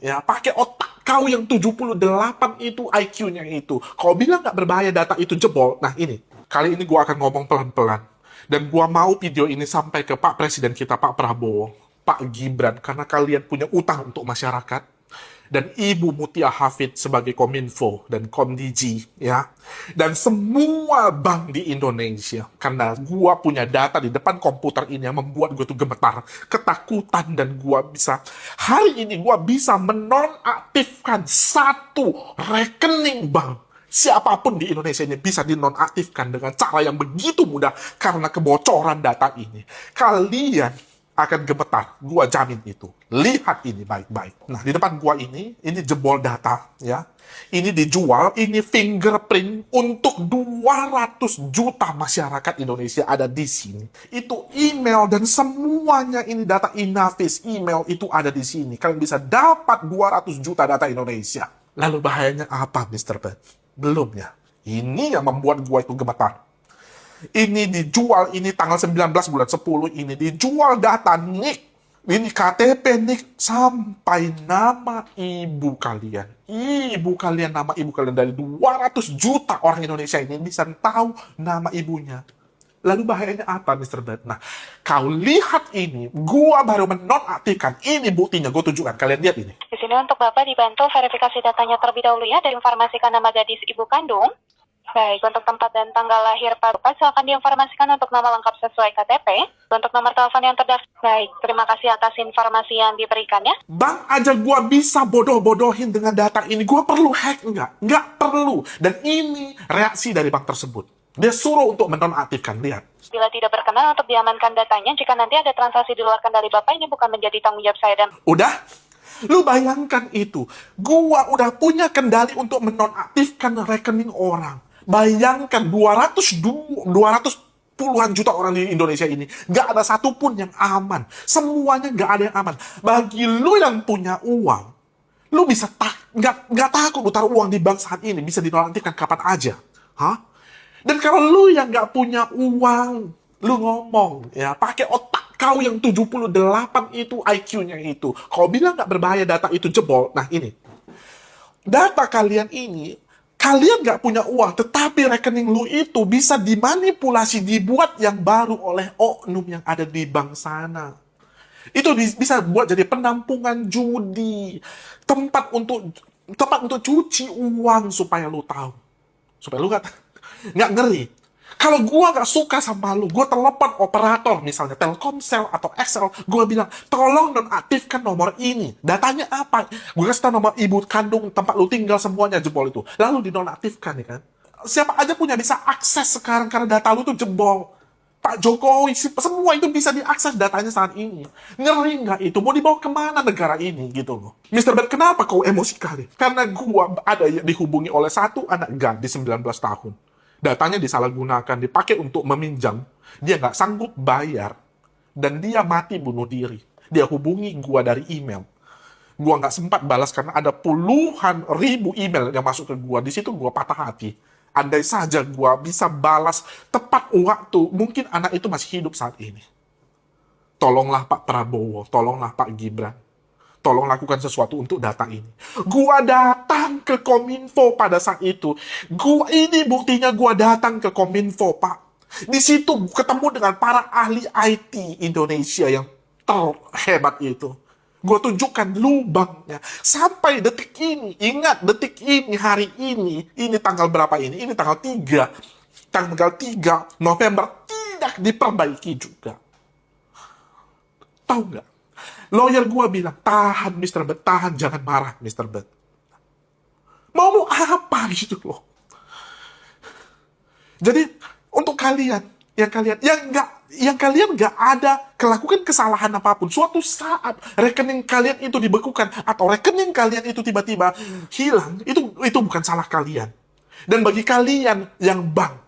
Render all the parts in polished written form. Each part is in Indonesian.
ya, pakai otak kau yang 78 itu IQ-nya itu. Kau bilang nggak berbahaya data itu jebol. Nah ini, kali ini gua akan ngomong pelan-pelan. Dan gua mau video ini sampai ke Pak Presiden kita, Pak Prabowo, Pak Gibran, karena kalian punya utang untuk masyarakat. Dan Ibu Mutia Hafid sebagai Kominfo dan Komdiji, ya. Dan semua bank di Indonesia. Karena gua punya data di depan komputer ini yang membuat gue tuh gemetar, ketakutan, dan gua bisa, hari ini gua bisa menonaktifkan satu rekening bank. Siapapun di Indonesia ini bisa dinonaktifkan dengan cara yang begitu mudah karena kebocoran data ini. Kalian akan gemetar, gua jamin itu. Lihat ini baik-baik. Nah, di depan gua ini jebol data, ya. Ini dijual, ini fingerprint untuk 200 juta masyarakat Indonesia ada di sini. Itu email dan semuanya ini data Inavis, email itu ada di sini. Kalian bisa dapat 200 juta data Indonesia. Lalu bahayanya apa, Mr. Ben? Belum ya. Ini yang membuat gua itu gemetar. Ini dijual, ini tanggal 19 bulan 10, ini dijual data NIK. Ini KTP NIK sampai nama ibu kalian. Ibu kalian, nama ibu kalian dari 200 juta orang Indonesia ini bisa tahu nama ibunya. Lalu bahayanya apa, Mr. Bert? Nah, kau lihat ini, gua baru menonaktifkan. Ini buktinya, gue tunjukkan. Kalian lihat ini. Di sini untuk Bapak dibantu verifikasi datanya terlebih dahulu ya, dan informasikan nama gadis ibu kandung. Baik, untuk tempat dan tanggal lahir Bapak, silakan diinformasikan untuk nama lengkap sesuai KTP. Untuk nomor telepon yang terdaftar. Baik, terima kasih atas informasi yang diberikan ya. Bank aja gua bisa bodoh-bodohin dengan data ini. Gua perlu hack nggak? Nggak perlu. Dan ini reaksi dari bank tersebut. Dia suruh untuk menonaktifkan. Lihat. Bila tidak berkenan untuk diamankan datanya, jika nanti ada transaksi di luar kendali Bapak, ini bukan menjadi tanggung jawab saya dan... Udah? Lu bayangkan itu. Gua udah punya kendali untuk menonaktifkan rekening orang. Bayangkan 200 puluhan juta orang di Indonesia ini. Gak ada satupun yang aman. Semuanya gak ada yang aman. Bagi lu yang punya uang, lu bisa gak takut lu taruh uang di bank saat ini. Bisa dinonaktifkan kapan aja. Hah? Dan kalau lu yang gak punya uang, lu ngomong, ya, pakai otak kau yang 78 itu IQ-nya itu. Kau bilang gak berbahaya data itu jebol. Nah ini. Data kalian ini, kalian nggak punya uang, tetapi rekening lu itu bisa dimanipulasi, dibuat yang baru oleh oknum yang ada di bank sana. Itu bisa buat jadi penampungan judi, tempat untuk cuci uang supaya lu tahu, supaya lu nggak ngeri. Kalau gua nggak suka sama lu, gua telepon operator, misalnya Telkomsel atau Excel, gua bilang, tolong nonaktifkan nomor ini. Datanya apa? Gua kasih tahu nomor ibu kandung, tempat lu tinggal, semuanya jebol itu. Lalu dinonaktifkan, ya kan? Siapa aja punya bisa akses sekarang karena data lu tuh jebol. Pak Jokowi, semua itu bisa diakses datanya saat ini. Ngeri nggak itu? Mau dibawa kemana negara ini, gitu loh. Mr. Ben, kenapa kau emosi kali? Karena gua ada yang dihubungi oleh satu anak gadis 19 tahun. Datanya disalahgunakan, dipakai untuk meminjam. Dia nggak sanggup bayar. Dan dia mati bunuh diri. Dia hubungi gua dari email. Gua nggak sempat balas karena ada puluhan ribu email yang masuk ke gua. Di situ gua patah hati. Andai saja gua bisa balas tepat waktu, mungkin anak itu masih hidup saat ini. Tolonglah Pak Prabowo, tolonglah Pak Gibran. Tolong lakukan sesuatu untuk data ini. Gua datang ke Kominfo pada saat itu. Ini buktinya gua datang ke Kominfo, Pak. Di situ ketemu dengan para ahli IT Indonesia yang terhebat itu. Gua tunjukkan lubangnya. Sampai detik ini, ingat detik ini, hari ini tanggal berapa ini? Ini tanggal 3. Tanggal 3 November tidak diperbaiki juga. Tahu nggak? Lawyer gue bilang, tahan Mr. Bet, tahan, jangan marah Mr. Bet. Mau apa gitu loh. Jadi, untuk kalian yang kalian nggak ada lakukan kesalahan apapun, suatu saat rekening kalian itu dibekukan atau rekening kalian itu tiba-tiba hilang, itu bukan salah kalian. Dan bagi kalian yang bank,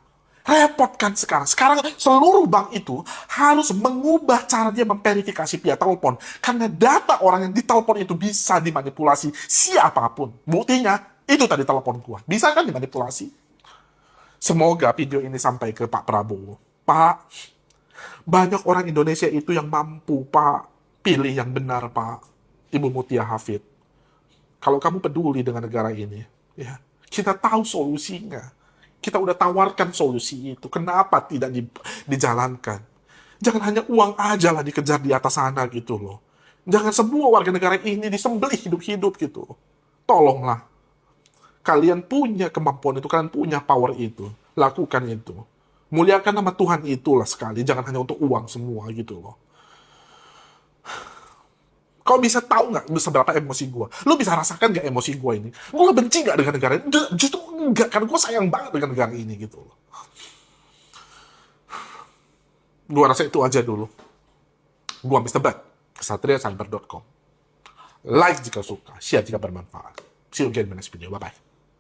repot kan sekarang. Sekarang seluruh bank itu harus mengubah cara dia memverifikasi via telepon. Karena data orang yang ditelepon itu bisa dimanipulasi siapapun. Buktinya, itu tadi telepon gua. Bisa kan dimanipulasi? Semoga video ini sampai ke Pak Prabowo. Pak, banyak orang Indonesia itu yang mampu, Pak. Pilih yang benar, Pak. Ibu Mutia Hafid. Kalau kamu peduli dengan negara ini, ya, kita tahu solusinya. Kita udah tawarkan solusi itu. Kenapa tidak dijalankan? Jangan hanya uang aja lah dikejar di atas sana gitu loh. Jangan semua warga negara ini disembelih hidup-hidup gitu. Tolonglah. Kalian punya kemampuan itu, kalian punya power itu. Lakukan itu. Muliakan nama Tuhan itulah sekali. Jangan hanya untuk uang semua gitu loh. Kau bisa tahu nggak seberapa emosi gue? Lu bisa rasakan nggak emosi gue ini? Gue benci nggak dengan negara ini? Justru enggak, karena gue sayang banget dengan negara ini gitu loh. Gue rasa itu aja dulu. Gue Mr. Bat, kesatriacyber.com. Like jika suka, share jika bermanfaat. See you again in the next video. Bye-bye.